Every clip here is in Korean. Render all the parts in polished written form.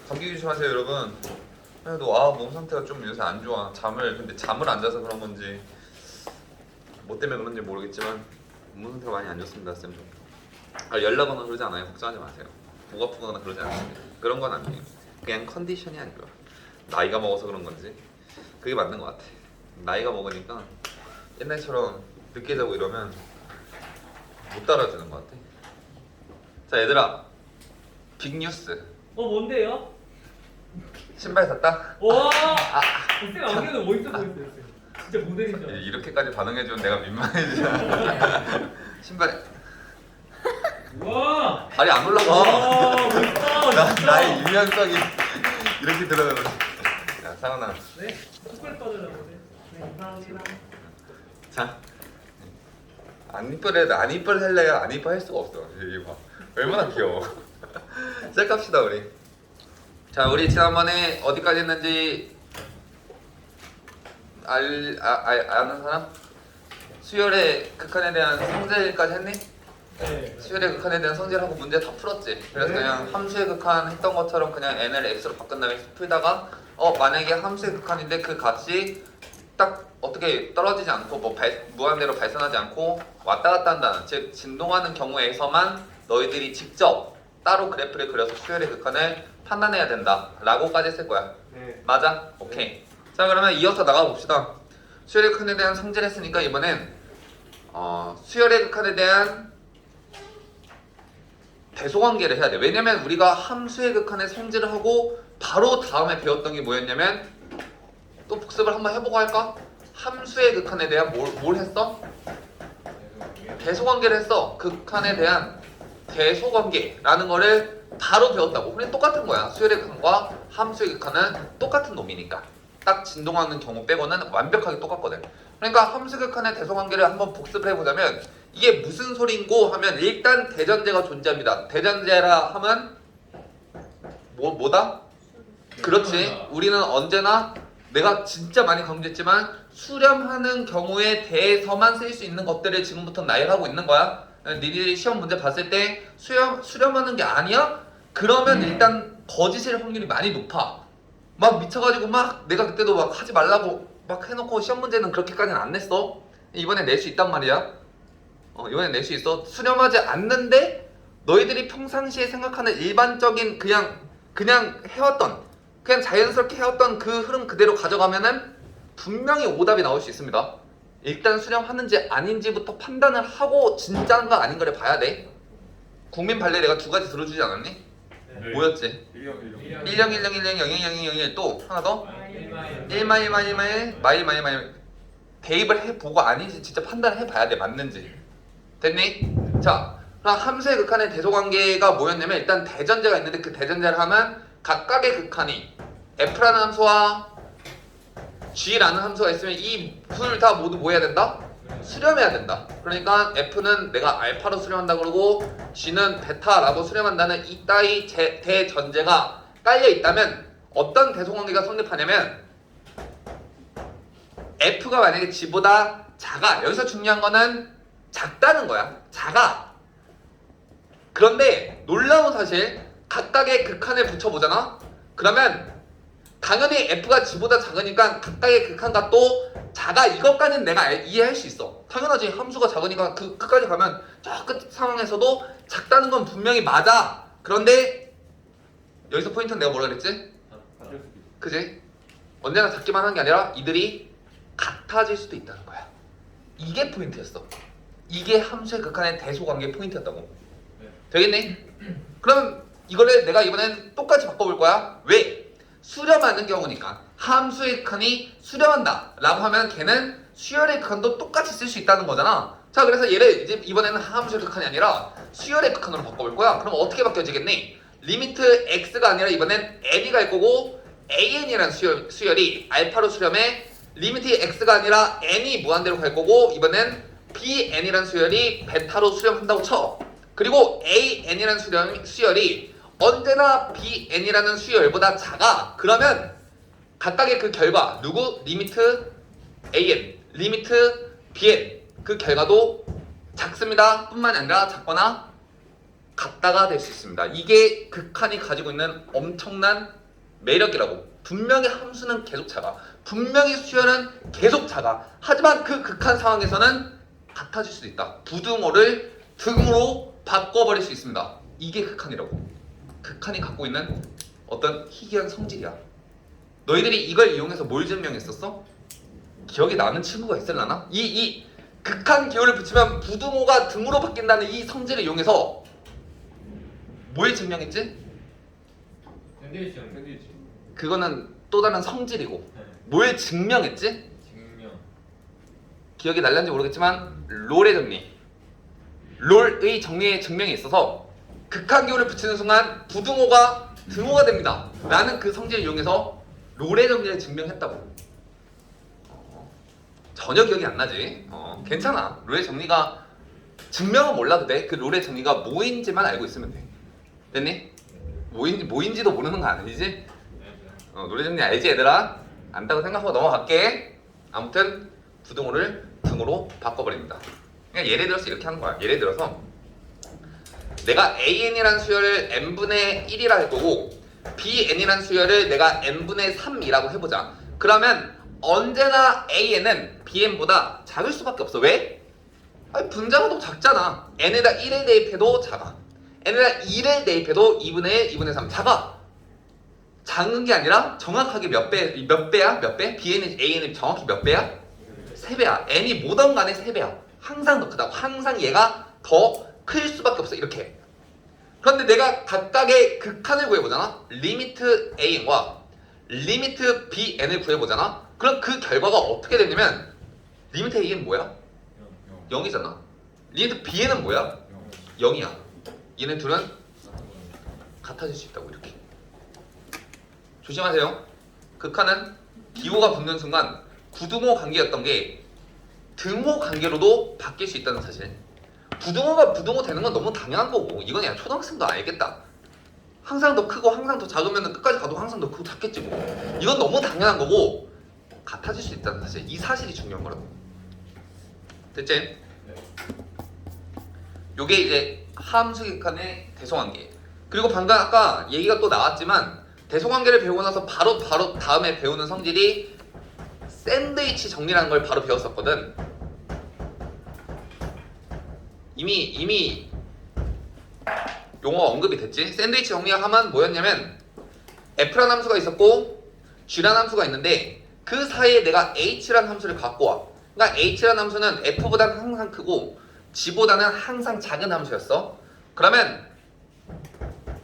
감기 조심하세요 여러분. 그래도 몸 상태가 좀 요새 안 좋아. 근데 잠을 안 자서 그런 건지 뭐 때문에 그런지 모르겠지만 몸 상태가 많이 안 좋습니다 쌤. 연락오거나 그러지 않아요. 걱정하지 마세요. 목 아프거나 그러지 않습니다. 그런 건 아니에요. 그냥 컨디션이 안 좋아. 나이가 먹어서 그런 건지 그게 맞는 것 같아. 나이가 먹으니까 옛날처럼 늦게 자고 이러면 못 따라주는 것 같아. 자 얘들아, 빅뉴스. 뭔데요? 신발 샀다? 와! 쌤 안경은 멋있어 보였어요. 쌤. 진짜 모델인 줄 알았어요. 이렇게까지 반응해주면 내가 민망해지잖아. 신발 와! 발이 안 올라가. 와, 멋있다. 진짜. 나의 유연성이 이렇게 들어가면. 야 상원아, 네, 초콜릿 받으려고. 네, 감사합니다. 자, 안 이뻐해도 안 이뻐할래야 안 이뻐할 수가 없어. 이거 봐, 얼마나 귀여워. 시작합시다 우리. 자, 우리 지난번에 어디까지 했는지 아는 사람? 수열의 극한에 대한 성질까지 했니? 네. 수열의 극한에 대한 성질하고 문제 다 풀었지. 그래서 네. 그냥 함수의 극한 했던 것처럼 그냥 n을 x로 바꾼 다음에 풀다가 만약에 함수의 극한인데 그 값이 딱 어떻게 떨어지지 않고 무한대로 발산하지 않고 왔다 갔다 한다는, 즉 진동하는 경우에서만 너희들이 직접 따로 그래프를 그려서 수열의 극한을 판단해야 된다 라고까지 했을 거야. 네. 맞아? 오케이. 자, 그러면 이어서 나가 봅시다. 수열의 극한에 대한 성질 했으니까 이번엔 수열의 극한에 대한 대소관계를 해야 돼. 왜냐면 우리가 함수의 극한의 성질을 하고 바로 다음에 배웠던 게 뭐였냐면, 또 복습을 한번 해보고 할까? 함수의 극한에 대한 뭘 했어? 대소관계를 했어. 극한에 대한 대소관계라는 거를 바로 배웠다고. 우리 똑같은 거야. 수열의 극한과 함수의 극한은 똑같은 놈이니까. 딱 진동하는 경우 빼고는 완벽하게 똑같거든. 그러니까 함수의 극한의 대소관계를 한번 복습을 해보자면, 이게 무슨 소린고 하면 일단 대전제가 존재합니다. 대전제라 하면 뭐다? 그렇지. 우리는 언제나 내가 진짜 많이 강조했지만 수렴하는 경우에 대해서만 쓸 수 있는 것들을 지금부터 나열하고 있는 거야. 니들이 시험 문제 봤을 때 수렴하는 게 아니야? 그러면 일단 거짓일 확률이 많이 높아. 막 미쳐가지고 막 내가 그때도 막 하지 말라고 막 해놓고 시험 문제는 그렇게까지는 안 냈어. 이번에 낼 수 있단 말이야. 이번에 낼 수 있어. 수렴하지 않는데 너희들이 평상시에 생각하는 일반적인 그냥 해왔던, 그냥 자연스럽게 해왔던 그 흐름 그대로 가져가면은 분명히 오답이 나올 수 있습니다. 일단 수렴하는지 아닌지부터 판단을 하고 진짜인가 아닌가를 봐야 돼. 국민 발레 내가 두 가지 들어주지 않았니? 네. 뭐였지? 1령 1010100001, 또 하나 더? 1마일 대입을 해보고 아닌지 진짜 판단을 해봐야 돼. 맞는지. 됐니? 자, 그럼 함수의 극한의 대소관계가 뭐였냐면, 일단 대전제가 있는데 그 대전제를 하면 각각의 극한이 f라는 함수와 g라는 함수가 있으면 이 둘 다 모두 뭐 해야 된다? 수렴해야 된다. 그러니까 f는 내가 알파로 수렴한다 그러고 g는 베타라고 수렴한다는 이 따위 대전제가 깔려 있다면 어떤 대소관계가 성립하냐면, f가 만약에 g보다 작아. 여기서 중요한 거는 작다는 거야. 작아. 그런데 놀라운 사실, 각각의 극한을 붙여보잖아? 그러면 당연히 f가 g보다 작으니까 각각의 극한값도 작아. 이것까지는 내가 이해할 수 있어. 당연하지. 함수가 작으니까 그 끝까지 가면 저 끝 상황에서도 작다는 건 분명히 맞아. 그런데 여기서 포인트는 내가 뭐라 그랬지? 그지? 언제나 작기만 하는 게 아니라 이들이 같아질 수도 있다는 거야. 이게 포인트였어. 이게 함수의 극한의 대소관계 포인트였다고. 되겠네? 그럼 이거를 내가 이번엔 똑같이 바꿔볼 거야. 왜? 수렴하는 경우니까. 함수의 극한이 수렴한다 라고 하면 걔는 수열의 극한도 똑같이 쓸 수 있다는 거잖아. 자, 그래서 얘를 이제 이번에는 함수의 극한이 아니라 수열의 극한으로 바꿔볼 거야. 그럼 어떻게 바뀌어지겠니? 리미트 x가 아니라 이번엔 n이 갈 거고, an이라는 수열이 알파로 수렴해 리미트 x가 아니라 n이 무한대로 갈 거고, 이번엔 bn이라는 수열이 베타로 수렴한다고 쳐. 그리고 an이라는 수열이 언제나 bn이라는 수열보다 작아. 그러면 각각의 그 결과, 누구? 리미트 an, 리미트 bn, 그 결과도 작습니다. 뿐만이 아니라 작거나 같다가 될 수 있습니다. 이게 극한이 가지고 있는 엄청난 매력이라고. 분명히 함수는 계속 작아. 분명히 수열은 계속 작아. 하지만 그 극한 상황에서는 같아질 수도 있다. 부등호를 등으로 바꿔버릴 수 있습니다. 이게 극한이라고. 극한이 갖고 있는 어떤 희귀한 성질이야. 너희들이 이걸 이용해서 뭘 증명했었어? 기억이 나는 친구가 있을라나? 이 극한 기호를 붙이면 부등호가 등으로 바뀐다는 이 성질을 이용해서 뭘 증명했지? 샌드위치 형 샌드위치. 그거는 또 다른 성질이고. 네. 뭘 증명했지? 증명. 기억이 날는지 모르겠지만 롤의 정리. 롤의 정리에 증명이 있어서 극한 기호를 붙이는 순간 부등호가 등호가 됩니다. 라는 그 성질을 이용해서 롤의 정리를 증명했다고. 전혀 기억이 안 나지. 괜찮아. 롤의 정리가 증명은 몰라도 돼. 그 롤의 정리가 뭐인지만 알고 있으면 돼. 됐니? 뭐인지도 모르는 거 아니지? 롤의 정리 알지 얘들아? 안다고 생각하고 넘어갈게. 아무튼 부등호를 등으로 바꿔버립니다. 그냥 예를 들어서 이렇게 하는 거야. 예를 들어서 내가 AN이라는 수열을 n분의 1이라 해보고 BN이라는 수열을 내가 n분의 3이라고 해보자. 그러면 언제나 AN은 BN보다 작을 수밖에 없어. 왜? 아니, 분자가 더 작잖아. n에다 1을 대입해도 작아. n에다 2를 대입해도 2분의 1, 2분의 3 작아. 작은 게 아니라 정확하게 몇 배야? 몇 배? BN이 AN이 정확히 몇 배야? 3배야. n이 뭐든 간에 3배야. 항상 더 크다고. 항상 얘가 더 클 수밖에 없어. 이렇게. 그런데 내가 각각의 극한을 구해보잖아. 리미트 AN과 리미트 BN을 구해보잖아. 그럼 그 결과가 어떻게 되냐면 리미트 AN은 뭐야? 0이잖아. 리미트 BN은 뭐야? 0이야. 얘네 둘은 같아질 수 있다고. 이렇게. 조심하세요. 극한은 기호가 붙는 순간 부등호 관계였던 게 등호 관계로도 바뀔 수 있다는 사실. 부등호가 부등호 되는 건 너무 당연한 거고, 이건 그냥 초등학생도 알겠다. 항상 더 크고 항상 더 작으면 끝까지 가도 항상 더 크고 작겠지 뭐. 이건 너무 당연한 거고 같아질 수 있다는 사실. 이 사실이 중요한 거라고. 됐지? 네. 요게 이제 함수 극한의 대성관계. 그리고 방금 아까 얘기가 또 나왔지만 대성관계를 배우고 나서 바로 다음에 배우는 성질이 샌드위치 정리라는 걸 바로 배웠었거든. 이미 용어가 언급이 됐지. 샌드위치 정리가 하면 뭐였냐면 F라는 함수가 있었고 G라는 함수가 있는데 그 사이에 내가 H라는 함수를 갖고 와. 그러니까 H라는 함수는 F보다는 항상 크고 G보다는 항상 작은 함수였어. 그러면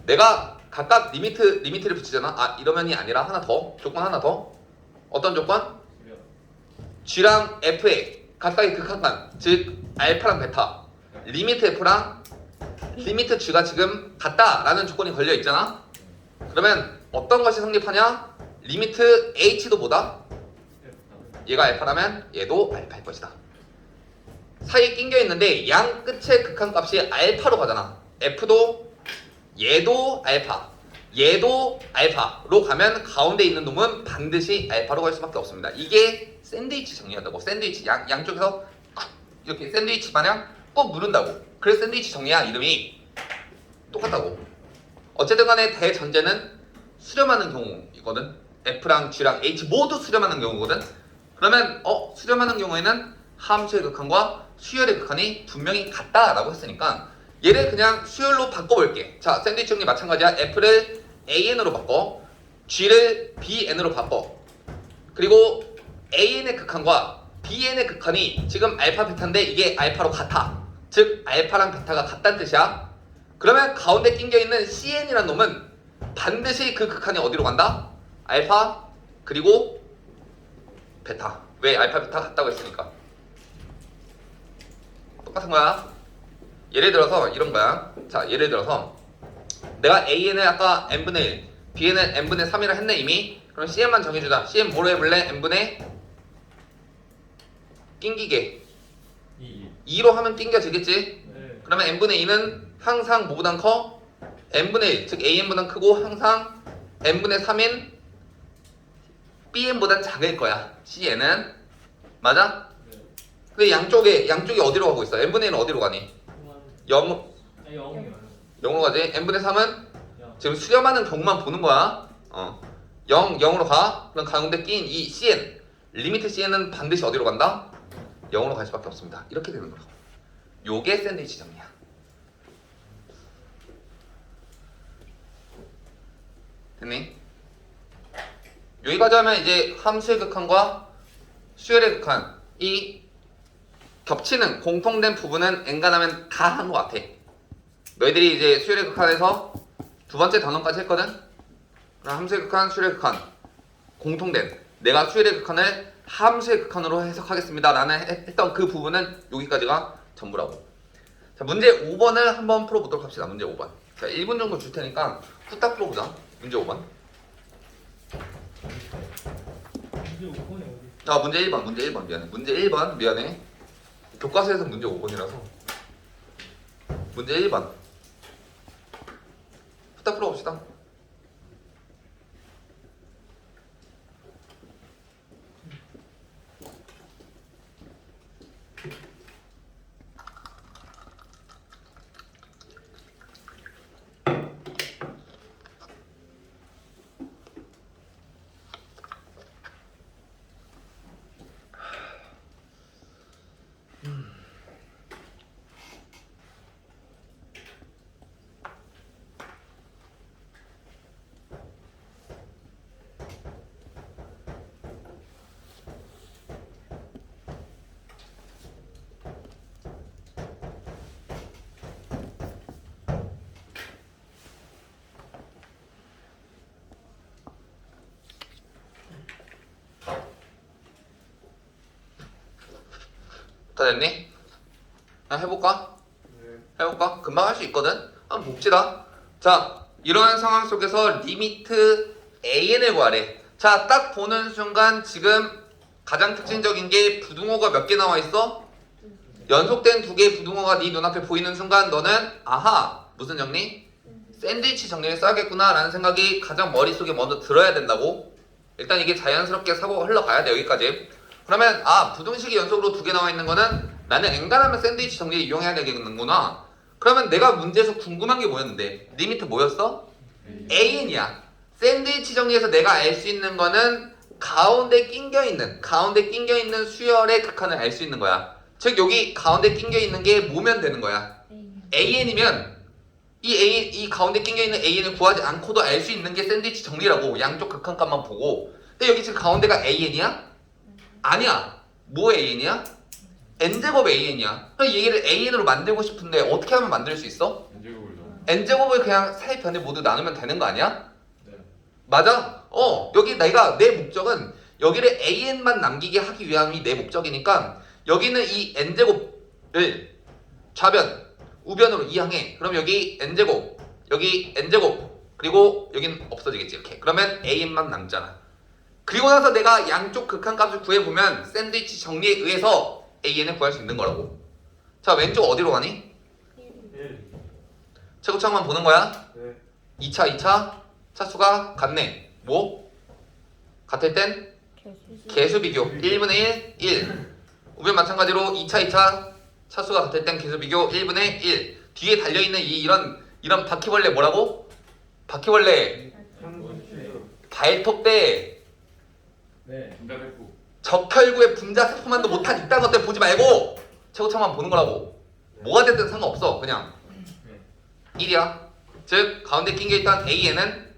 내가 각각 리미트를 붙이잖아. 아, 이러면이 아니라 하나 더. 조건 하나 더. 어떤 조건? G랑 F의 각각의 극한간, 즉 알파랑 베타, 리미트 F랑 리미트 G가 지금 같다라는 조건이 걸려 있잖아. 그러면 어떤 것이 성립하냐? 리미트 H도 뭐다? 얘가 알파라면 얘도 알파일 것이다. 사이에 낑겨 있는데 양 끝의 극한값이 알파로 가잖아. F도 얘도 알파, 얘도 알파로 가면 가운데 있는 놈은 반드시 알파로 갈 수밖에 없습니다. 이게 샌드위치 정리한다고. 샌드위치 양쪽에서 이렇게 샌드위치 마냥 꼭 누른다고. 그래서 샌드위치 정리야. 이름이 똑같다고. 어쨌든 간에 대전제는 수렴하는 경우이거든. F랑 G랑 H 모두 수렴하는 경우거든. 그러면 수렴하는 경우에는 함수의 극한과 수열의 극한이 분명히 같다라고 했으니까 얘를 그냥 수열로 바꿔볼게. 자, 샌드위치 정리 마찬가지야. F를 AN으로 바꿔, G를 BN으로 바꿔. 그리고 AN의 극한과 BN의 극한이 지금 알파 베타인데 이게 알파로 같아. 즉 알파랑 베타가 같다는 뜻이야. 그러면 가운데 낑겨있는 CN이라는 놈은 반드시 그 극한이 어디로 간다? 알파 그리고 베타. 왜? 알파 베타 같다고 했으니까. 똑같은 거야. 예를 들어서 이런 거야. 자, 예를 들어서 내가 AN을 아까 n분의 1, B는 n분의 3이라 했네 이미. 그럼 CN만 정해주자. CN 뭐로 해볼래? n분의 낑기게 2로 하면 낑겨지겠지? 네. 그러면 n분의 2는 항상 뭐보단 커? n분의 1, 즉 AN보단 크고 항상 n분의 3인 BN보단 작을 거야. CN은. 맞아? 네. 근데 양쪽이 어디로 가고 있어? n분의 1은 어디로 가니? 0, 아니 0이요. 0으로 가지. n분의 3은 야. 지금 수렴하는 경우만 보는 거야. 0, 0으로 가. 그럼 가운데 끼인 이 cn 리미트 cn은 반드시 어디로 간다? 0으로 갈 수밖에 없습니다. 이렇게 되는 거라고. 요게 샌드위치 정리야. 됐니? 여기까지 하면 이제 함수의 극한과 수열의 극한이 겹치는 공통된 부분은 엔간하면 다 한 것 같아. 너희들이 이제 수열의 극한에서 두 번째 단원까지 했거든? 그럼 함수의 극한, 수열의 극한 공통된 내가 수열의 극한을 함수의 극한으로 해석하겠습니다 라는 했던 그 부분은 여기까지가 전부라고. 자, 문제 5번을 한번 풀어보도록 합시다. 문제 5번. 자, 1분 정도 줄 테니까 후딱 풀어보자. 문제 5번. 이제 5번이 어디? 아, 문제 1번, 문제 1번 미안해. 문제 1번 미안해. 교과서에서 문제 5번이라서. 문제 1번. 후딱 풀어봅시다. 다 됐니? 해볼까? 네. 해볼까? 금방 할 수 있거든? 한번 봅시다. 자, 이러한 상황 속에서 리미트 AN을 구하래. 자, 딱 보는 순간 지금 가장 특징적인 게 부등호가 몇 개 나와 있어? 연속된 두 개의 부등호가 네 눈앞에 보이는 순간 너는 아하, 무슨 정리? 샌드위치 정리를 써야겠구나 라는 생각이 가장 머릿속에 먼저 들어야 된다고. 일단 이게 자연스럽게 사고가 흘러가야 돼. 여기까지. 그러면 부등식이 연속으로 두 개 나와 있는 거는 나는 엔간하면 샌드위치 정리를 이용해야 되겠는구나. 그러면 내가 문제에서 궁금한 게 뭐였는데 리미트 뭐였어? AN이야. 샌드위치 정리에서 내가 알 수 있는 거는 가운데 낑겨 있는 수열의 극한을 알 수 있는 거야. 즉 여기 가운데 낑겨 있는 게 뭐면 되는 거야? AN이면 이 가운데 낑겨 있는 AN을 구하지 않고도 알 수 있는 게 샌드위치 정리라고. 양쪽 극한값만 보고. 근데 여기 지금 가운데가 AN이야? 아니야. 뭐 AN이야? n제곱 AN이야. 그럼 얘를 AN으로 만들고 싶은데 어떻게 하면 만들 수 있어? n제곱을 그냥 세 변에 모두 나누면 되는 거 아니야? 네. 맞아? 여기 내 목적은 여기를 AN만 남기게 하기 위함이 내 목적이니까 여기는 이 n제곱을 좌변, 우변으로 이항해. 그럼 여기 n제곱, 여기 n제곱, 그리고 여긴 없어지겠지 이렇게. 그러면 AN만 남잖아. 그리고 나서 내가 양쪽 극한값을 구해보면 샌드위치 정리에 의해서 AN을 구할 수 있는 거라고. 자, 왼쪽 어디로 가니? 1. 최고창만 보는 거야. 네. 2차 차수가 같네. 뭐? 같을 땐 개수 비교 1분의 1, 1. 우변 마찬가지로 2차 차수가 같을 땐 개수 비교 1분의 1. 뒤에 달려있는 이런 바퀴벌레 뭐라고? 바퀴벌레 발톱대 네. 적혈구의 분자세포만도 못한 이딴 것들 보지 말고 최고창만 보는 거라고. 뭐가 됐든 상관없어. 그냥 1이야. 즉 가운데 낀 게 있던 AN은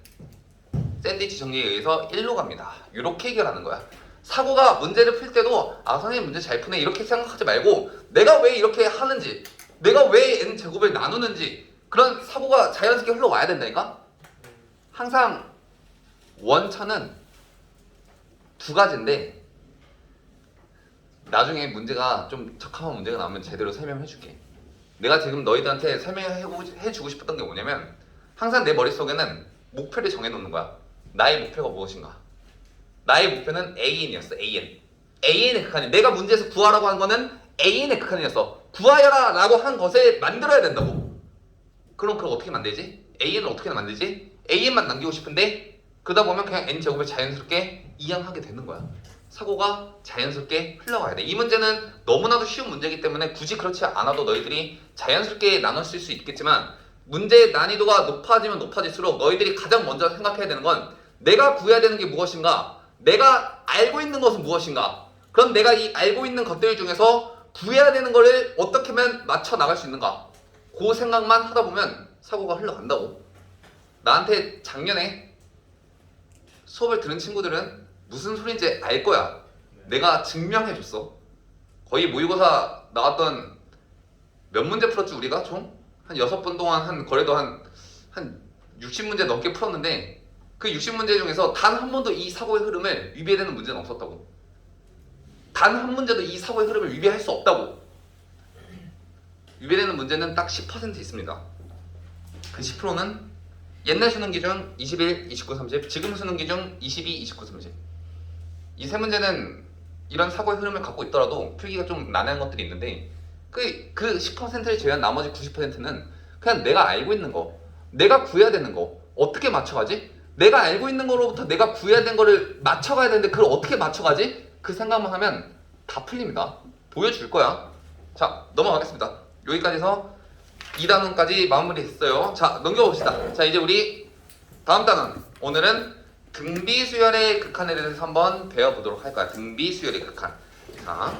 샌드위치 정리에 의해서 1로 갑니다. 이렇게 해결하는 거야. 사고가 문제를 풀 때도 선생님 문제 잘 푸네 이렇게 생각하지 말고 내가 왜 이렇게 하는지, 내가 왜 n제곱을 나누는지 그런 사고가 자연스럽게 흘러와야 된다니까. 항상 원천은 두 가지인데 나중에 문제가 좀 적합한 문제가 나오면 제대로 설명해 줄게. 내가 지금 너희들한테 설명해주고 싶었던 게 뭐냐면 항상 내 머릿속에는 목표를 정해놓는 거야. 나의 목표가 무엇인가? 나의 목표는 AN이었어. AN의 극한이. 내가 문제에서 구하라고 한 거는 AN의 극한이었어. 구하여라 라고 한 것을 만들어야 된다고. 그럼 그걸 어떻게 만들지? AN을 어떻게 만들지? AN만 남기고 싶은데 그러다 보면 그냥 n제곱을 자연스럽게 이항하게 되는 거야. 사고가 자연스럽게 흘러가야 돼. 이 문제는 너무나도 쉬운 문제이기 때문에 굳이 그렇지 않아도 너희들이 자연스럽게 나눴을 수 있겠지만 문제의 난이도가 높아지면 높아질수록 너희들이 가장 먼저 생각해야 되는 건 내가 구해야 되는 게 무엇인가? 내가 알고 있는 것은 무엇인가? 그럼 내가 이 알고 있는 것들 중에서 구해야 되는 거를 어떻게 하면 맞춰 나갈 수 있는가? 그 생각만 하다 보면 사고가 흘러간다고. 나한테 작년에 수업을 들은 친구들은 무슨 소린지 알 거야. 내가 증명해줬어. 거의 모의고사 나왔던 몇 문제 풀었지 우리가 총? 한 6번 동안 한 거래도 한 60문제 넘게 풀었는데 그 60문제 중에서 단 한 번도 이 사고의 흐름을 위배되는 문제는 없었다고. 단 한 문제도 이 사고의 흐름을 위배할 수 없다고. 위배되는 문제는 딱 10% 있습니다. 그 10%는 옛날 수능 기준 21, 29, 30, 지금 수능 기준 22, 29, 30. 이 세 문제는 이런 사고의 흐름을 갖고 있더라도 풀기가 좀 난해한 것들이 있는데 그 10%를 제외한 나머지 90%는 그냥 내가 알고 있는 거, 내가 구해야 되는 거 어떻게 맞춰가지? 내가 알고 있는 거로부터 내가 구해야 되는 거를 맞춰가야 되는데 그걸 어떻게 맞춰가지? 그 생각만 하면 다 풀립니다. 보여줄 거야. 자, 넘어가겠습니다. 여기까지 해서 2단원까지 마무리 됐어요. 자, 넘겨봅시다. 자, 이제 우리 다음 단원. 오늘은 등비수열의 극한에 대해서 한번 배워보도록 할 거야. 등비수열의 극한. 자,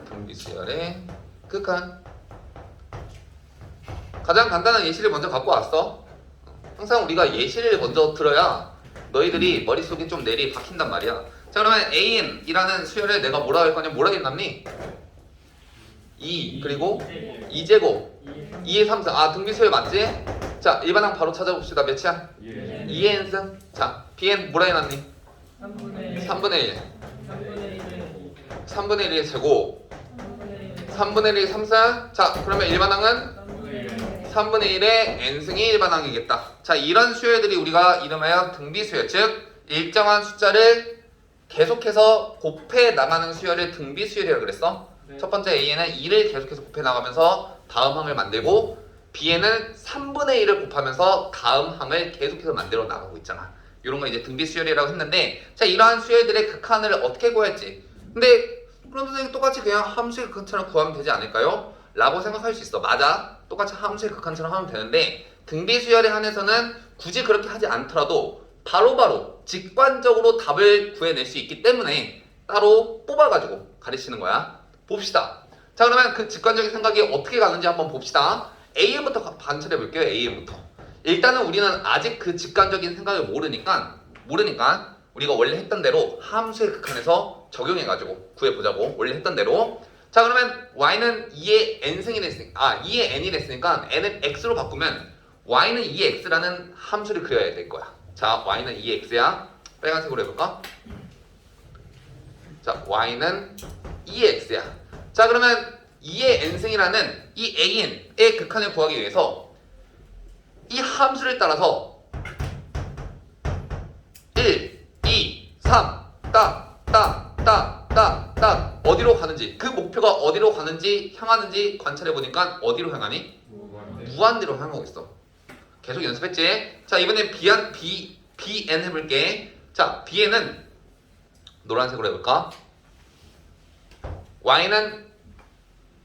등비수열의 극한. 가장 간단한 예시를 먼저 갖고 왔어. 항상 우리가 예시를 먼저 들어야 너희들이 머릿속에 좀 내리 박힌단 말이야. 자, 그러면 AN이라는 수열을 내가 뭐라 할 거냐? 뭐라 했남니? 2 그리고 2제곱 2의 3승. 아, 등비수열 맞지? 자, 일반항 바로 찾아봅시다. 몇이야? 2의 n승. 자, bn 뭐라 해놨니? 3분의 1 3분의 1의 제곱 3분의 1의 3승. 자, 그러면 일반항은 3분의 1의 n승이 일반항이겠다. 자, 이런 수열들이 우리가 이름하여 등비수열, 즉 일정한 숫자를 계속해서 곱해 나가는 수열을 등비수열이라고 그랬어. 네. 첫 번째 A에는 2를 계속해서 곱해 나가면서 다음 항을 만들고 B에는 3분의 1을 곱하면서 다음 항을 계속해서 만들어 나가고 있잖아. 이런 거 이제 등비수열이라고 했는데, 자, 이러한 수열들의 극한을 어떻게 구할지. 근데 그럼 선생님 똑같이 그냥 함수의 극한처럼 구하면 되지 않을까요? 라고 생각할 수 있어. 맞아. 똑같이 함수의 극한처럼 하면 되는데 등비수열에 한해서는 굳이 그렇게 하지 않더라도 바로바로 직관적으로 답을 구해낼 수 있기 때문에 따로 뽑아가지고 가르치는 거야. 봅시다. 자, 그러면 그 직관적인 생각이 어떻게 가는지 한번 봅시다. AN부터 관찰해 볼게요. AN부터. 일단은 우리는 아직 그 직관적인 생각을 모르니까 우리가 원래 했던 대로 함수의 극한에서 적용해가지고 구해보자고. 원래 했던 대로. 자, 그러면 y는 2의 n승이 됐으니까 2의 n이 됐으니까 n을 x로 바꾸면 y는 2의 x라는 함수를 그려야 될 거야. 자, y는 2의 x야. 빨간색으로 해볼까? 자, y는 2의 x야. 자, 그러면 2의 n승이라는 이 an의 극한을 구하기 위해서 이 함수를 따라서 1, 2, 3, 딱 어디로 가는지, 그 목표가 어디로 가는지 향하는지 관찰해 보니까 어디로 향하니? 무한대로 향하고 있어. 계속 연습했지? 자, 이번엔 BN 해볼게. 자, BN은 노란색으로 해볼까? Y는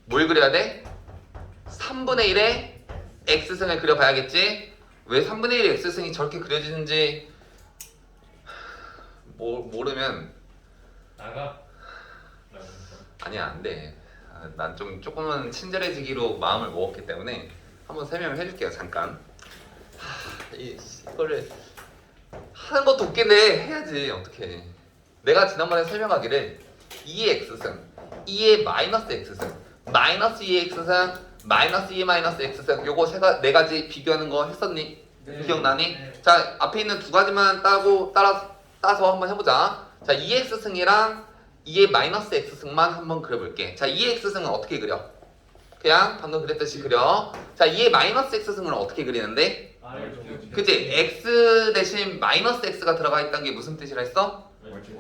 뭘 그려야 돼? 3분의 1의 X승을 그려봐야겠지? 왜 3분의 1의 X승이 저렇게 그려지는지 모르면 나가. 아니야, 안 돼. 난 좀 조금은 친절해지기로 마음을 먹었기 때문에 한번 설명을 해줄게요. 잠깐. 이거를 하는 것도 웃긴데 해야지. 어떻게? 내가 지난번에 설명하기를 2의 x승, 2의 마이너스 x승, 마이너스 2의 x승, 마이너스 2의 마이너스 x승, 요거 네 가지 비교하는 거 했었니? 네. 기억나니? 네. 자, 앞에 있는 두 가지만 따서 한번 해보자. 자, 2의 x승이랑 2의 마이너스 x승만 한번 그려볼게. 자, 2의 x승은 어떻게 그려? 그냥 방금 그랬듯이 그려. 자, 2의 마이너스 x승은 어떻게 그리는데? 그치? x 대신 마이너스 x가 들어가 있다는 게 무슨 뜻이라 했어?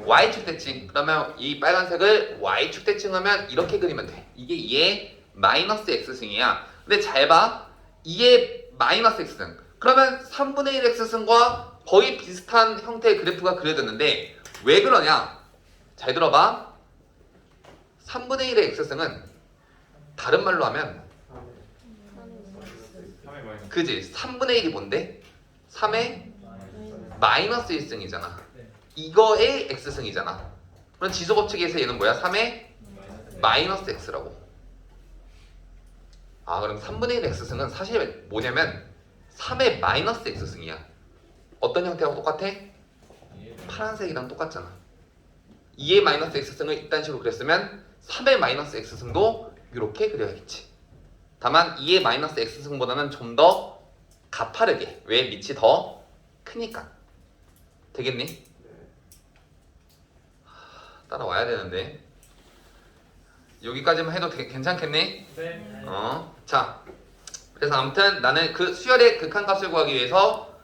y축 대칭. 그러면 이 빨간색을 y축 대칭하면 이렇게 그리면 돼. 이게 2의 마이너스 x승이야. 근데 잘 봐. 2의 마이너스 x승. 그러면 3분의 1 x승과 거의 비슷한 형태의 그래프가 그려졌는데 왜 그러냐? 잘 들어봐. 3분의 1의 x승은 다른 말로 하면 그지? 3분의 1이 뭔데? 3의 마이너스 1승이잖아. 이거의 x승이잖아. 그럼 지수법칙에서 얘는 뭐야? 3의 마이너스 x라고. 아, 그럼 3분의 1 x승은 사실 뭐냐면 3의 마이너스 x승이야. 어떤 형태하고 똑같아? 파란색이랑 똑같잖아. 2의 마이너스 x승을 이딴 식으로 그렸으면 3의 마이너스 x승도 이렇게 그려야겠지. 다만 2의 마이너스 x승보다는 좀 더 가파르게. 왜? 밑이 더 크니까. 되겠니? 따라와야 되는데. 여기까지만 해도 괜찮겠니? 네. 자, 그래서 아무튼 나는 그 수열의 극한값을 구하기 위해서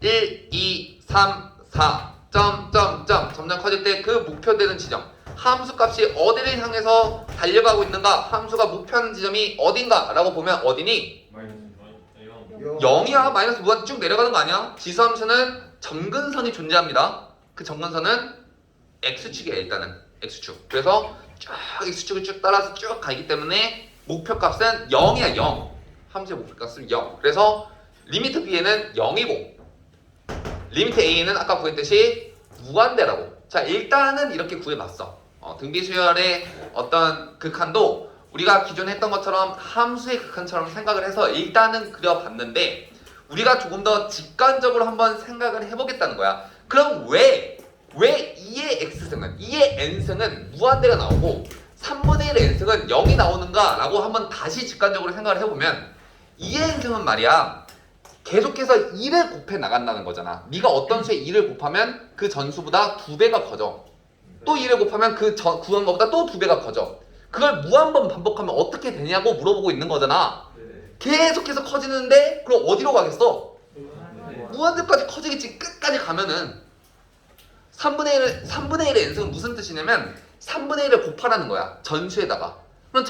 1, 2, 3, 4 점점 커질 때 그 목표되는 지점, 함수값이 어디를 향해서 달려가고 있는가, 함수가 목표하는 지점이 어딘가 라고 보면 어디니? 0이야. 마이너스 무한 쭉 내려가는 거 아니야? 지수함수는 점근선이 존재합니다. 그 점근선은 x축이에요. 일단은 x축. 그래서 쭉 x축을 쭉 따라서 쭉 가기 때문에 목표값은 0이야. 0. 함수의 목표값은 0. 그래서 리미트 b에는 0이고 리미트 a는 아까 구했듯이 무한대라고. 자, 일단은 이렇게 구해봤어. 등비수열의 어떤 극한도 우리가 기존에 했던 것처럼 함수의 극한처럼 생각을 해서 일단은 그려봤는데 우리가 조금 더 직관적으로 한번 생각을 해보겠다는 거야. 그럼 왜 2의 x승은, 2의 n승은 무한대가 나오고 3분의 1의 n승은 0이 나오는가 라고 한번 다시 직관적으로 생각을 해보면 2의 n승은 말이야 계속해서 2를 곱해 나간다는 거잖아. 네가 어떤 수에 2를 곱하면 그 전수보다 2배가 커져. 또 2를 곱하면 그 구한 것보다 또 2배가 커져. 그걸 무한번 반복하면 어떻게 되냐고 물어보고 있는 거잖아. 계속해서 커지는데 그럼 어디로 가겠어? 무한대까지 커지겠지. 끝까지 가면은 3분의 1의 n승은 무슨 뜻이냐면 3분의 1을 곱하라는 거야. 전수에다가. 그럼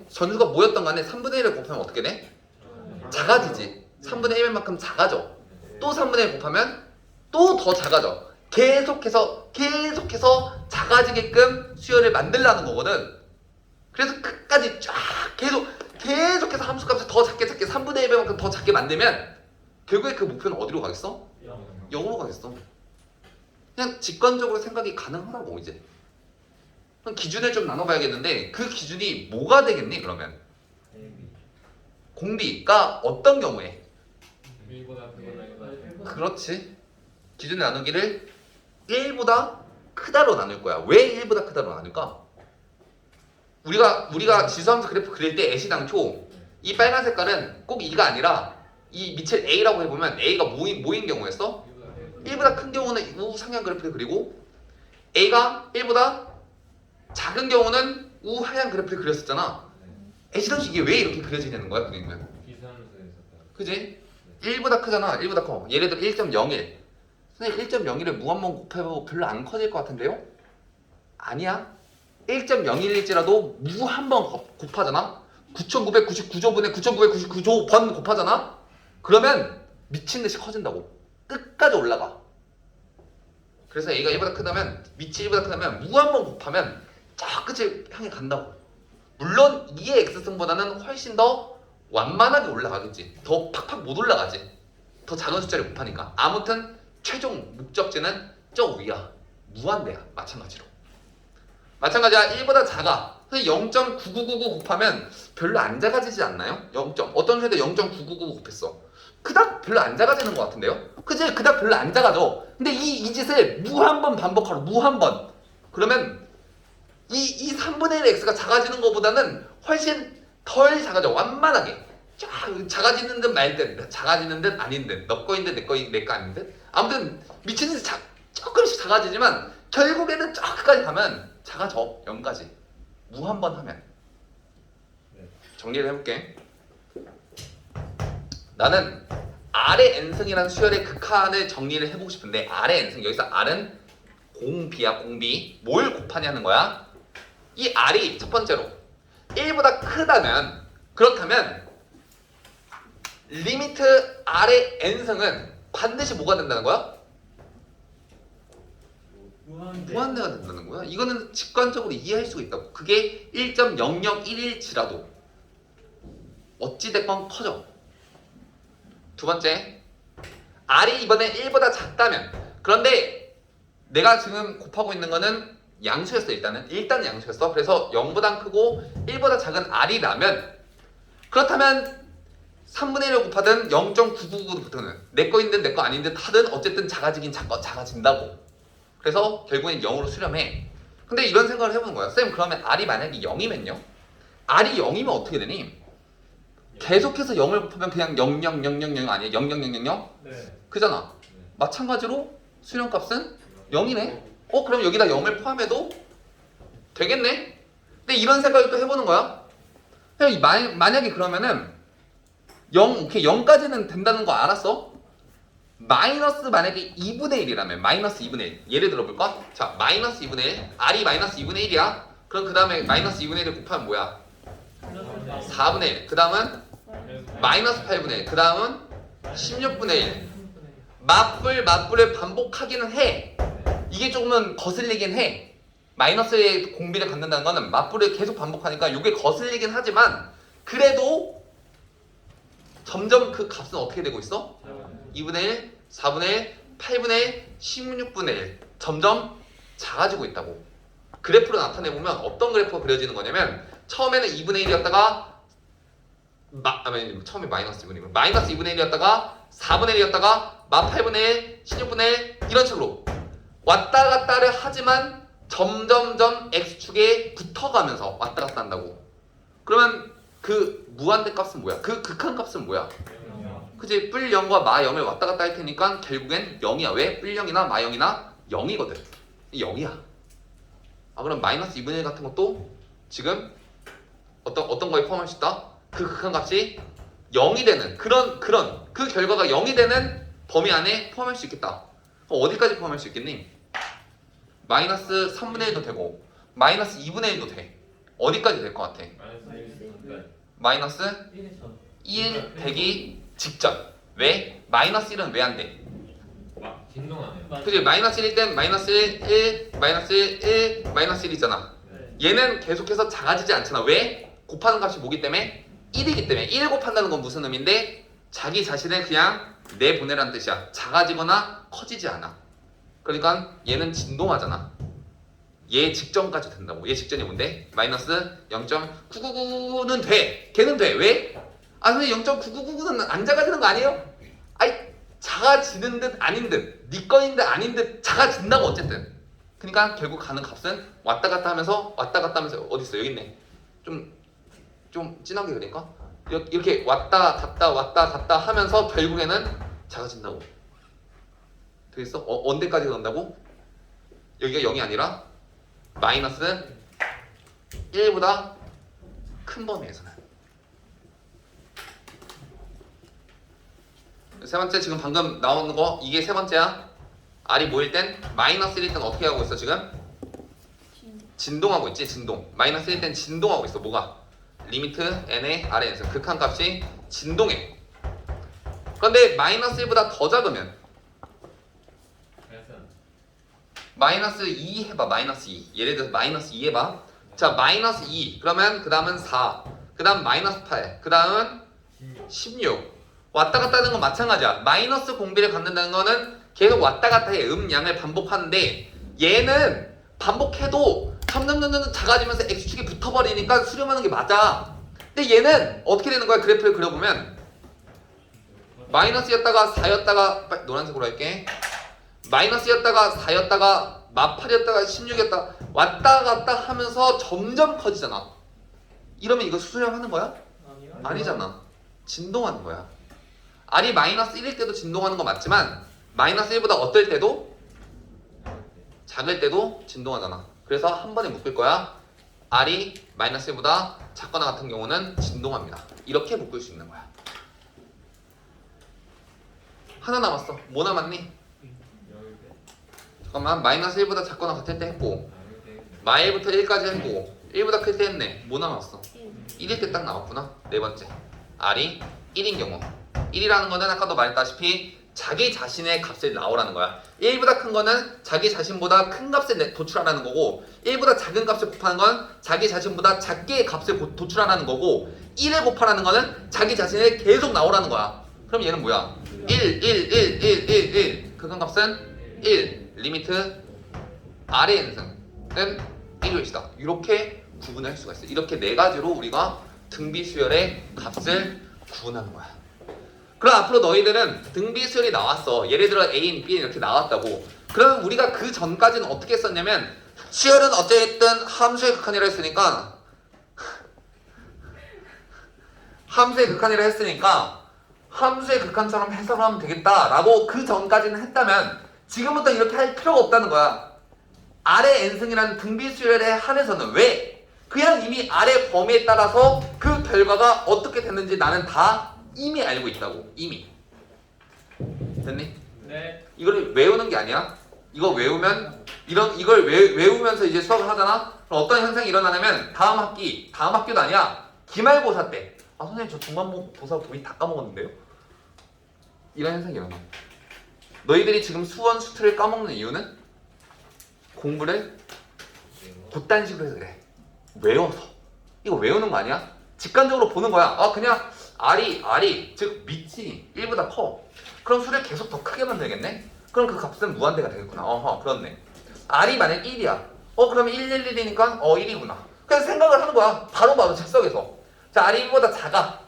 전수가 뭐였던 간에 3분의 1을 곱하면 어떻게 돼? 작아지지. 3분의 1만큼 작아져. 또 3분의 1 곱하면 또 더 작아져. 계속해서 작아지게끔 수열을 만들라는 거거든. 그래서 끝까지 쫙 계속해서 함수값을 더 작게 3분의 1배만큼 더 작게 만들면 결국에 그 목표는 어디로 가겠어? 0으로 가겠어. 그냥 직관적으로 생각이 가능하다고. 이제 그럼 기준을 좀 나눠봐야겠는데 그 기준이 뭐가 되겠니? 그러면 공비가 어떤 경우에? 그렇지. 기준을 나누기를 1보다 크다로 나눌 거야. 왜 1보다 크다로 나눌까? 우리가 지수함수 그래프 그릴 때 애시당초 이 빨간 색깔은 꼭 2가 아니라 이 밑을 A라고 해보면 A가 뭐인 경우였어? 1보다 큰 경우는 우상향 그래프를 그리고 A가 1보다 작은 경우는 우하향 그래프를 그렸었잖아. 애시당초 이게 왜 이렇게 그려지냐는 거야. 그러면 그지? 1보다 크잖아. 1보다 커. 예를 들어 1.01. 선생님 1.01을 무한번 곱해보고 별로 안 커질 것 같은데요? 아니야. 1.01일지라도 무 한 번 곱하잖아. 9999조분의 9999조 곱하잖아. 그러면 미친듯이 커진다고. 끝까지 올라가. 그래서 A가 1보다 크다면 밑이 1보다 크다면 무 한 번 곱하면 저 끝을 향해 간다고. 물론 2의 x승보다는 훨씬 더 완만하게 올라가겠지. 더 팍팍 못 올라가지. 더 작은 숫자를 곱하니까. 아무튼 최종 목적지는 저 위야. 무한대야. 마찬가지로. 마찬가지야. 1보다 작아. 0.9999 곱하면 별로 안 작아지지 않나요? 어떤 수에도 0.999 곱했어. 그닥 별로 안 작아지는 것 같은데요? 그치? 그닥 별로 안 작아져. 근데 이 짓을 무 한 번 반복하러 무 한 번. 그러면 이 3분의 1 x가 작아지는 것보다는 훨씬 덜 작아져. 완만하게. 쫙 작아지는 듯 말 듯. 작아지는 듯 아닌 듯. 너 거인 듯 내 거 아닌 듯. 아무튼 미친 듯이 조금씩 작아지지만 결국에는 쫙 끝까지 가면 작아져. 0까지. 무 한 번 하면. 정리를 해볼게. 나는 R의 n승이라는 수열의 극한을 정리를 해보고 싶은데 R의 n승. 여기서 R은 공비야. 공비. 뭘 곱하냐는 거야. 이 R이 첫 번째로 1보다 크다면 그렇다면 리미트 R의 n승은 반드시 뭐가 된다는 거야? 무한대가 된다는 거야. 이거는 직관적으로 이해할 수가 있다고. 그게 1.0011일지라도 어찌됐건 커져. 두 번째, R이 이번에 1보다 작다면, 그런데 내가 지금 곱하고 있는 거는 양수였어. 일단은 양수였어. 그래서 0보다 크고 1보다 작은 R이라면, 그렇다면 3분의 1을 곱하든 0.999를 곱하든 내 거인 내 거 아닌 듯 하든 어쨌든 작아지긴 작아진다고. 그래서 결국엔 0으로 수렴해. 근데 이런 생각을 해보는 거야. 쌤, 그러면 R이 만약에 0이면요? R이 0이면 어떻게 되니? 계속해서 0을 곱하면 그냥 00000 아니야? 00000? 네. 그잖아. 마찬가지로 수렴값은 0이네. 그럼 여기다 0을 포함해도 되겠네? 근데 이런 생각을 또 해보는 거야. 그냥 만약에 그러면은 0, 오케이, 0까지는 된다는 거 알았어? 마이너스 만약에 2분의 1이라면 마이너스 2분의 1 예를 들어볼까? 자, 마이너스 2분의 1 R이 마이너스 2분의 1이야. 그럼 그 다음에 마이너스 2분의 1을 곱하면 뭐야? 4분의 1. 그 다음은 마이너스 8분의 1. 그 다음은 16분의 1. 맞불을 반복하기는 해. 이게 조금은 거슬리긴 해. 마이너스의 공비를 갖는다는 거는 맞불을 계속 반복하니까 이게 거슬리긴 하지만, 그래도 점점 그 값은 어떻게 되고 있어? 2분의 1, 4분의 1, 8분의 1, 16분의 1 점점 작아지고 있다고. 그래프로 나타내보면 어떤 그래프가 그려지는 거냐면, 처음에는 2분의 1이었다가 처음에 마이너스 2분의 1, 마이너스 2분의 1이었다가 4분의 1이었다가 마 8분의 1, 16분의 1 이런 식으로 왔다 갔다를 하지만 점점점 x축에 붙어가면서 왔다 갔다 한다고. 그러면 그 무한대 값은 뭐야? 그 극한 값은 뭐야? 그치? 뿔 0과 마 0을 왔다 갔다 할 테니까 결국엔 0이야. 왜? 뿔 0이나 마 0이나 0이거든. 0이야. 그럼 마이너스 2분의 1 같은 것도 지금 어떤 거에 포함할 수 있다? 그 극한 값이 0이 되는 그런 그 결과가 0이 되는 범위 안에 포함할 수 있겠다. 그럼 어디까지 포함할 수 있겠니? 마이너스 3분의 1도 되고 마이너스 2분의 1도 돼. 어디까지 될 것 같아? 마이너스 1 되기 직전. 왜? 마이너스 1은 왜 안 돼? 진동하네요. 그치? 마이너스 1일 땐 마이너스 1, 1, 마이너스 1, 1, 마이너스 1이잖아. 얘는 계속해서 작아지지 않잖아. 왜? 곱하는 값이 뭐기 때문에? 1이기 때문에. 1 곱한다는 건 무슨 의미인데? 자기 자신을 그냥 내보내라는 뜻이야. 작아지거나 커지지 않아. 그러니까 얘는 진동하잖아. 얘 직전까지 된다고. 얘 직전이 뭔데? 마이너스 0.999는 돼. 걔는 돼. 왜? 근데 0.999는 안 작아지는 거 아니에요? 작아지는 듯 아닌 듯, 네 거인 듯 아닌 듯 작아진다고 어쨌든. 그러니까 결국 가는 값은 왔다 갔다 하면서 어디 있어? 여기 있네. 좀 진하게 그러니까 이렇게 왔다 갔다 하면서 결국에는 작아진다고. 되겠어? 언제까지 그런다고? 여기가 0이 아니라 마이너스 1보다 큰 범위에서는. 세 번째, 지금 방금 나오는 거 이게 세 번째야. R이 뭐일 땐? 마이너스 1일 땐 어떻게 하고 있어 지금? 진동하고 있지. 진동. 마이너스 1일 땐 진동하고 있어. 뭐가? 리미트 n의 Rn에서 극한 값이 진동해. 그런데 마이너스 1보다 더 작으면 마이너스 2 해봐. 마이너스 2. 예를 들어서 마이너스 2 해봐. 자, 마이너스 2 그러면 그 다음은 4, 그 다음 마이너스 8, 그 다음은 16. 왔다 갔다 하는 건 마찬가지야. 마이너스 공비를 갖는다는 거는 계속 왔다 갔다 해. 양을 반복하는데 얘는 반복해도 점점 작아지면서 x축이 붙어버리니까 수렴하는 게 맞아. 근데 얘는 어떻게 되는 거야? 그래프를 그려보면 마이너스였다가 4였다가 노란색으로 할게. 마이너스였다가 4였다가 마 8였다가 16이었다가 왔다 갔다 하면서 점점 커지잖아. 이러면 이거 수렴하는 거야? 아니잖아. 진동하는 거야. R이 마이너스 1일 때도 진동하는 거 맞지만 마이너스 1보다 어떨 때도? 작을 때도 진동하잖아. 그래서 한 번에 묶을 거야. R이 마이너스 1보다 작거나 같은 경우는 진동합니다. 이렇게 묶을 수 있는 거야. 하나 남았어. 뭐 남았니? 잠깐만. 마이너스 1보다 작거나 같을 때 했고 마일부터 1까지 했고 1보다 클 때 했네. 뭐 남았어? 1일 때 딱 나왔구나. 네 번째. R이 1인 경우. 1이라는 거는 아까도 말했다시피 자기 자신의 값을 나오라는 거야. 1보다 큰 거는 자기 자신보다 큰 값을 도출하라는 거고 1보다 작은 값을 곱하는 건 자기 자신보다 작게의 값을 도출하라는 거고 1을 곱하라는 거는 자기 자신을 계속 나오라는 거야. 그럼 얘는 뭐야? 1, 1, 1, 1, 1, 1 극한값은 1 리미트 R의 n승은 1일시다. 이렇게 구분할 수가 있어. 이렇게 네 가지로 우리가 등비수열의 값을 구분하는 거야. 그럼 앞으로 너희들은 등비수열이 나왔어. 예를 들어 A는 B는 이렇게 나왔다고. 그럼 우리가 그 전까지는 어떻게 했었냐면 수열은 어쨌든 함수의 극한이라 했으니까 함수의 극한처럼 해석하면 되겠다라고 그 전까지는 했다면 지금부터 이렇게 할 필요가 없다는 거야. R의 n승이라는 등비수열에 한해서는 왜? 그냥 이미 R의 범위에 따라서 그 결과가 어떻게 됐는지 나는 다 이미 알고 있다고. 이미. 됐니? 네. 이걸 외우는 게 아니야. 이거 외우면 이걸 외우면서 이제 수학을 하잖아. 그럼 어떤 현상이 일어나냐면 다음 학기도 아니야. 기말고사 때. 아 선생님 저 중간고사 범위 다 까먹었는데요. 이런 현상이 일어나. 너희들이 지금 수원 수트를 까먹는 이유는 공부를 그딴 식으로 해서 그래. 외워서. 이거 외우는 거 아니야? 직관적으로 보는 거야. 아 그냥 R이 즉 밑이 1보다 커. 그럼 수를 계속 더 크게 만들겠네? 그럼 그 값은 무한대가 되겠구나. 어허 그렇네. R이 만약 1이야. 그러면 1, 1, 1이니까 1이구나. 그래서 생각을 하는 거야. 바로 즉석에서. 자 R이 1보다 작아.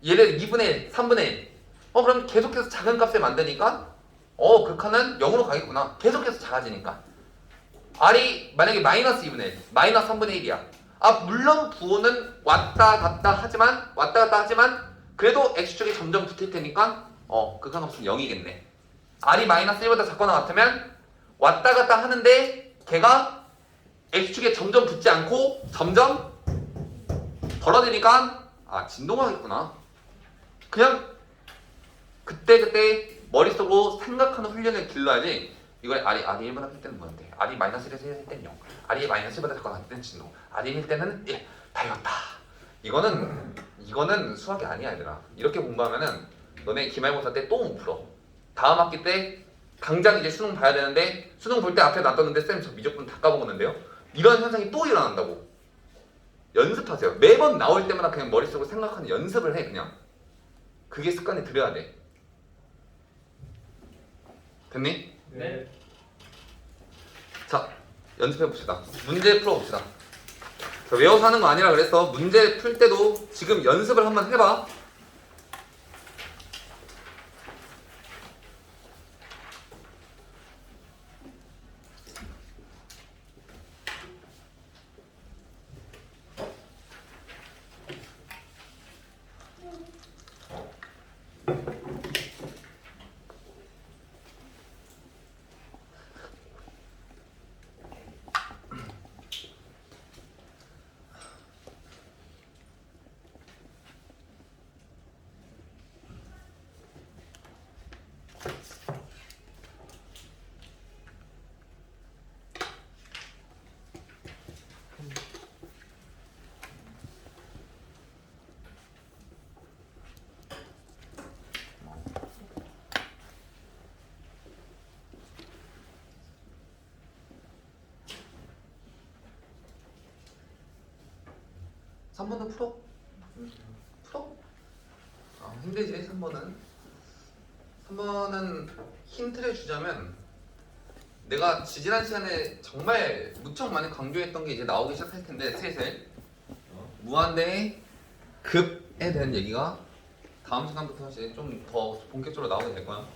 얘를 2분의 1, 3분의 1. 그럼 계속해서 작은 값을 만드니까 극한은 0으로 가겠구나. 계속해서 작아지니까. R이 만약에 마이너스 2분의 1, 마이너스 3분의 1이야. 물론 부호는 왔다 갔다 하지만 그래도 x축이 점점 붙을 테니까 극한값은 0이겠네. R이 마이너스 1보다 작거나 같으면 왔다 갔다 하는데 걔가 x축에 점점 붙지 않고 점점 벌어지니까 진동하겠구나. 그냥 그때 머릿속으로 생각하는 훈련을 길러야지. 이걸 R이 1보다 클 때는 뭐였대? R이 마이너스 1에서 1할 때는 0. R이 마이너스 1보다 작거나 같을 때는 진동. R이 1일 때는 1. 다 이겼다. 이거는 수학이 아니야 얘들아. 이렇게 공부하면은 너네 기말고사 때 또 못 풀어. 다음 학기 때 당장 이제 수능 봐야 되는데 수능 볼 때 앞에 놔뒀는데 쌤 저 미적분 다 까먹었는데요? 이런 현상이 또 일어난다고. 연습하세요. 매번 나올 때마다 그냥 머릿속으로 생각하는 연습을 해 그냥. 그게 습관이 들여야 돼. 됐니? 네. 자, 연습해봅시다. 문제 풀어봅시다. 자, 외워서 하는 거 아니라 그래서 문제 풀 때도 지금 연습을 한번 해봐. 삼 3번은 풀어? 풀어? 힘들지 3번은. 3번은 힌트를 주자면 내가 지지난 시간에 정말 무척 많이 강조했던 게 이제 나오기 시작할 텐데 슬슬 무한대의 급에 대한 얘기가 다음 시간부터 이제 좀 더 본격적으로 나오게 될 거야.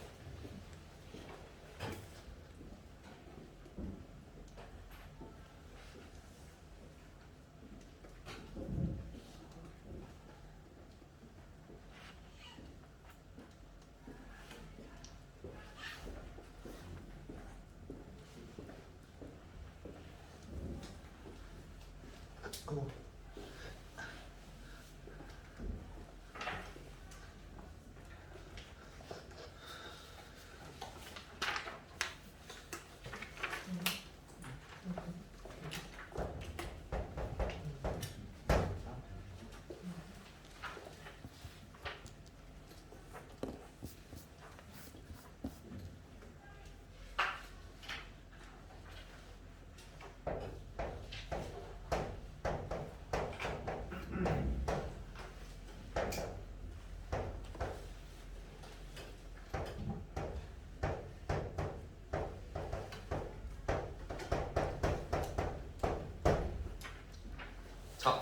자,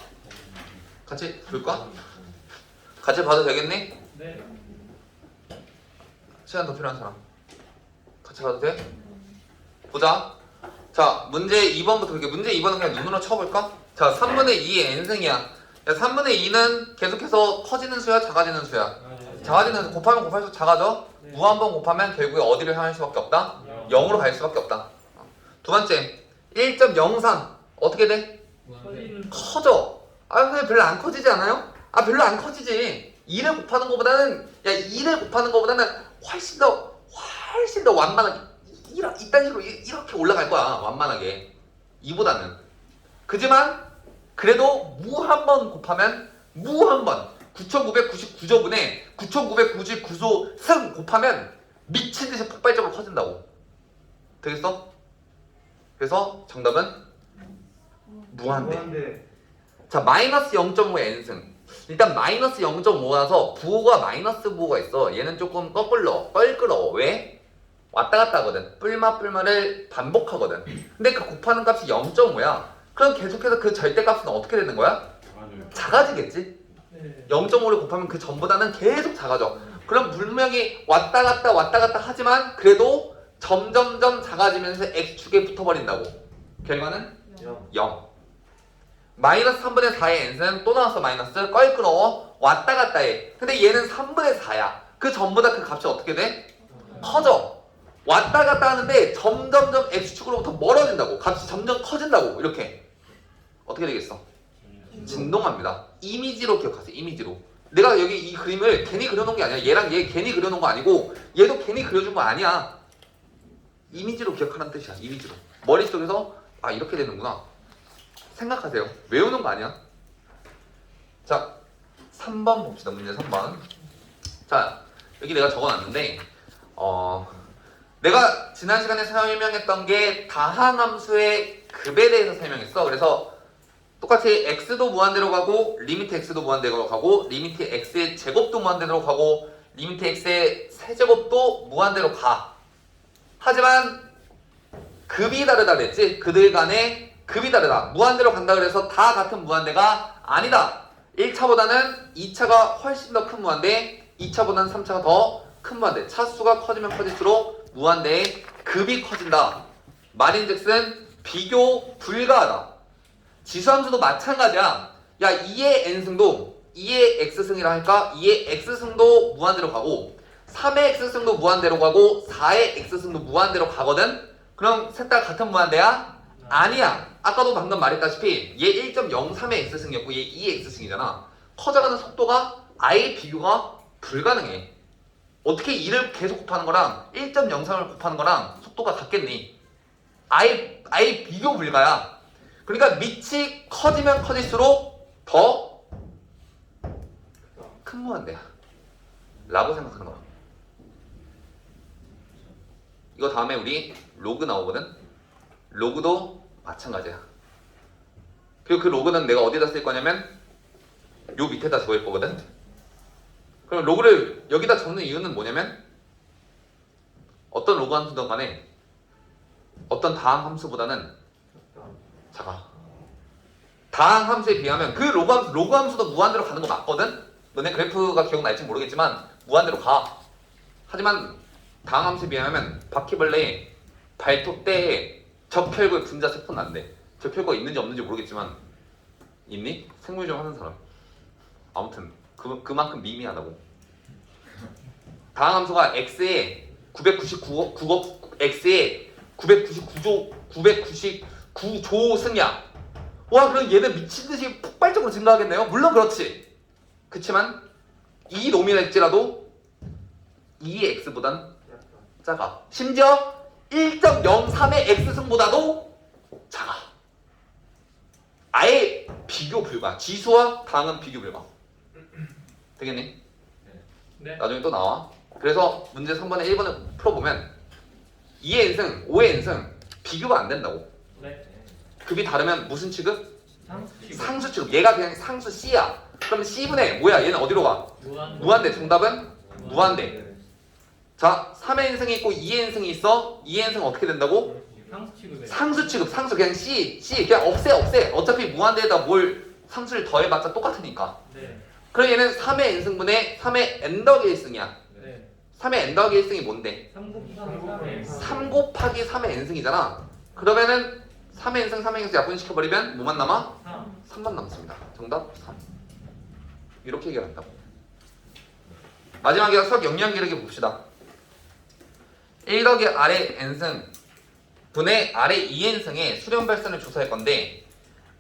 같이 볼까? 같이 봐도 되겠니? 네. 시간 더 필요한 사람 같이 봐도 돼? 보자. 자, 문제 2번부터 볼게. 문제 2번은 그냥 눈으로 쳐볼까? 자, 3분의 2의 n승이야. 야, 3분의 2는 계속해서 커지는 수야, 작아지는 수야? 작아지는 수. 곱하면 곱할수록 작아져. 네. 무한번 곱하면 결국에 어디를 향할 수밖에 없다? 0으로 갈 수밖에 없다. 두 번째, 1.03 어떻게 돼? 커지는 커져. 아, 근데 별로 안 커지지 않아요? 아, 별로 안 커지지. 2를 곱하는 것보다는, 야, 2를 곱하는 것보다는 훨씬 더 완만하게, 이딴 식으로 이렇게 올라갈 거야, 완만하게. 2보다는. 그지만, 그래도 무 한 번 곱하면, 무 한 번, 9999조분의 9999소 승 곱하면 미친 듯이 폭발적으로 커진다고. 되겠어? 그래서 정답은 무한대. 자, 마이너스 0.5의 n승. 일단 마이너스 0.5라서 부호가 마이너스 부호가 있어. 얘는 조금 껄끄러워. 왜? 왔다 갔다 하거든. 뿔마를 반복하거든. 근데 그 곱하는 값이 0.5야. 그럼 계속해서 그 절대값은 어떻게 되는 거야? 작아지겠지? 네. 0.5를 곱하면 그 전보다는 계속 작아져. 그럼 분명히 왔다 갔다 하지만 그래도 점점점 작아지면서 x축에 붙어버린다고. 결과는 0. 마이너스 3분의 4의 n승 또 나왔어. 마이너스 껄끄러워. 왔다 갔다 해. 근데 얘는 3분의 4야. 그 전보다 그 값이 어떻게 돼? 커져. 왔다 갔다 하는데 점점점 x축으로부터 멀어진다고. 값이 점점 커진다고. 이렇게. 어떻게 되겠어? 진동합니다. 이미지로 기억하세요. 이미지로. 내가 여기 이 그림을 괜히 그려놓은 게 아니야. 얘랑 얘 괜히 그려놓은 거 아니고 얘도 괜히 그려준 거 아니야. 이미지로 기억하라는 뜻이야. 이미지로. 머릿속에서 아 이렇게 되는구나. 생각하세요. 외우는 거 아니야. 자, 3번 봅시다. 문제 3번. 자, 여기 내가 적어놨는데 내가 지난 시간에 설명했던 게 다항함수의 급에 대해서 설명했어. 그래서 똑같이 x도 무한대로 가고 리미트 x도 무한대로 가고 리미트 x의 제곱도 무한대로 가고 리미트 x의 세제곱도 무한대로 가. 하지만 급이 다르다 그랬지? 그들 간의 급이 다르다. 무한대로 간다 그래서 다 같은 무한대가 아니다. 1차보다는 2차가 훨씬 더 큰 무한대, 2차보다는 3차가 더 큰 무한대. 차수가 커지면 커질수록 무한대의 급이 커진다. 말인즉슨 비교 불가하다. 지수함수도 마찬가지야. 야, 2의 n승도 2의 x승이라 할까? 2의 x승도 무한대로 가고 3의 x승도 무한대로 가고 4의 x승도 무한대로 가거든? 그럼 셋 다 같은 무한대야? 아니야. 아까도 방금 말했다시피 얘 1.03의 x승이었고 얘 2의 x승이잖아. 커져가는 속도가 아예 비교가 불가능해. 어떻게 2를 계속 곱하는 거랑 1.03을 곱하는 거랑 속도가 같겠니? 아예 비교 불가야. 그러니까 밑이 커지면 커질수록 더 큰 무한대야 라고 생각하는 거야. 이거 다음에 우리 로그 나오거든? 로그도 마찬가지야. 그리고 그 로그는 내가 어디다 쓸 거냐면 요 밑에다 적을 거거든? 그럼 로그를 여기다 적는 이유는 뭐냐면 어떤 로그 함수든 간에 어떤 다항 함수보다는 작아. 다항 함수에 비하면 그 로그 함수도 무한대로 가는 거 맞거든? 너네 그래프가 기억날지 모르겠지만 무한대로 가. 하지만 다항 함수에 비하면 바퀴벌레 발톱대에 적혈구의 분자 세포는 안 돼. 적혈구가 있는지 없는지 모르겠지만 있니? 생물 좀 하는 사람. 아무튼 그만큼 미미하다고. 다항 함수가 x에 999억 x에 999조 승이야. 와, 그럼 얘는 미친듯이 폭발적으로 증가하겠네요? 물론 그렇지. 그치만 이 놈이랄지라도 2의 x보단 작아. 심지어 1.03의 x승보다도 작아. 아예 비교 불가. 지수와 당은 비교 불가. 되겠니? 네. 나중에 또 나와. 그래서 문제 3번에 1번을 풀어보면 2의 n승, 5의 n승 비교가 안 된다고. 네. 급이 다르면 무슨 취급? 상수 상수 취급. 얘가 그냥 상수 C야. 그럼 C분의 뭐야? 얘는 어디로 가? 무한대. 정답은 무한대. 자, 3의 n승이 있고 2의 n승이 있어. 2의 n승 어떻게 된다고? 상수 취급에 상수 취급. 상수 그냥 C 그냥 없애. 어차피 무한대에다 뭘 상수를 더해봤자 똑같으니까. 네. 그럼 얘는 3의 n승분의 3의 n 더하기 1승이야. 네. 3의 n 더하기 1승이 뭔데? 3 곱하기 3. 3 곱하기 3의 n승이잖아. 그러면은 3의 n승 3의 n승 약분시켜버리면 뭐만 남아? 3. 3만 남습니다. 정답 3. 이렇게 해결한다고. 마지막에 수학 영양 기록에 봅시다. 1 더하기 R의 n승 분의 R의 2n승의 수렴 발산을 조사할 건데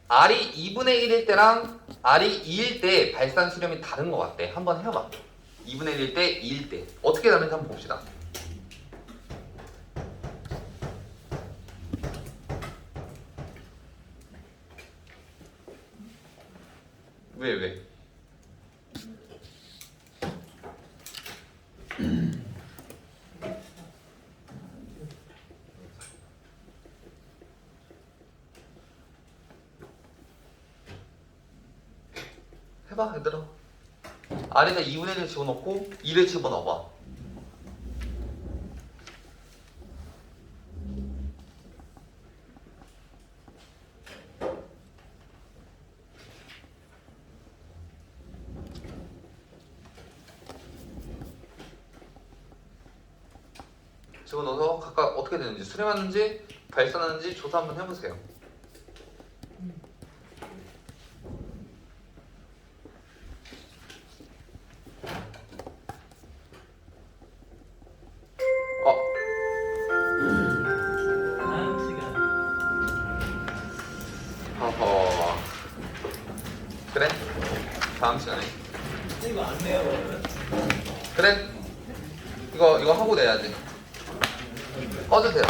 R이 2분의 1일 때랑 R이 2일 때 발산 수렴이 다른 것 같대. 한번 해봐. 2분의 1일 때, 2일 때 어떻게 다른지 한번 봅시다. 왜? 해봐 얘들아. R에다 2분의 1을 집어넣고 2를 집어넣어봐. 집어넣어서 각각 어떻게 되는지 수렴하는지 발산하는지 조사 한번 해보세요. 다음 시간. 허허. 그래? 다음 시간에. 이거 안 내요, 그러면? 그래? 이거 하고 내야지. 꺼주세요.